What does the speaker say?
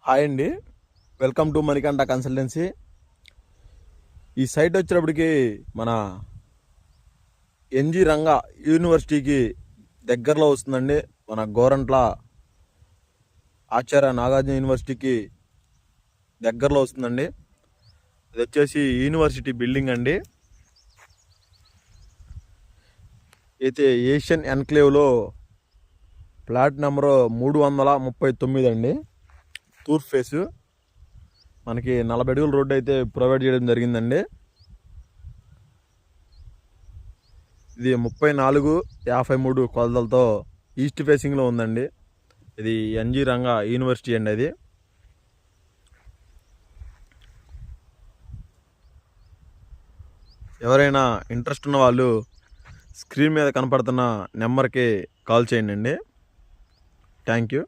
Hi అండి, welcome to Manikanta consultancy. ఈ site వచ్చేటప్పటికి మన ఎన్జి రంగా యూనివర్సిటీకి దగ్గరలో వస్తుందండి. మన గోరంట్ల ఆచార్య నాగార్జున యూనివర్సిటీకి దగ్గరలో వస్తుందండి. ఇది వచ్చేసి యూనివర్సిటీ బిల్డింగ్ అండి. అయితే ఏషియన్ ఎన్క్లేవ్లో ఫ్లాట్ నెంబరు 339 అండి. తూర్పు ఫేసు. మనకి 40 అడుగుల రోడ్డు అయితే ప్రొవైడ్ చేయడం జరిగిందండి. ఇది 34-53 కొలతలతో ఈస్ట్ ఫేసింగ్లో ఉందండి. ఇది ఎన్జి రంగా యూనివర్సిటీ అండి. అది ఎవరైనా ఇంట్రెస్ట్ ఉన్న వాళ్ళు స్క్రీన్ మీద కనపడుతున్న నెంబర్కి కాల్ చేయండి. Thank you.